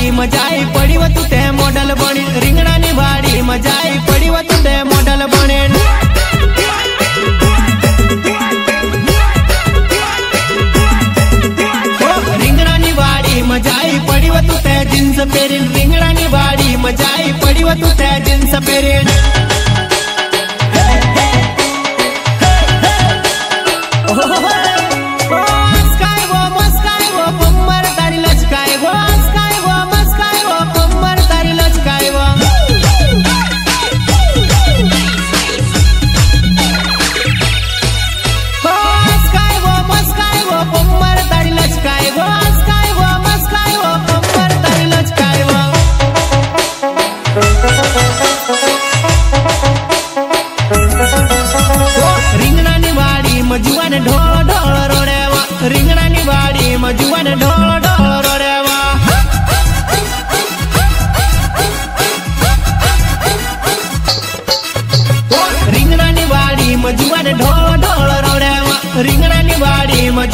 वाड़ी मजाई पड़ी वो तू ते मॉडल बनी। रिंगणा नी वाड़ी मजाई पड़ी वो तू ते मॉडल बने। रिंगणा नी वाड़ी मजाई पड़ी वो तू ते जींस पहरीन। रिंगणा नी वाड़ी मजाई पड़ी वो तू ते जींस पहरीन। जुआन ढोल ढोल रोड़ेवा। रिंगणा नी वाड़ी में जुआन ढोल ढोल रोड़ेवा। रिंगणा नी वाड़ी में जुआन ढोल ढोल रोड़ेवा। रिंगणा नी वाड़ी में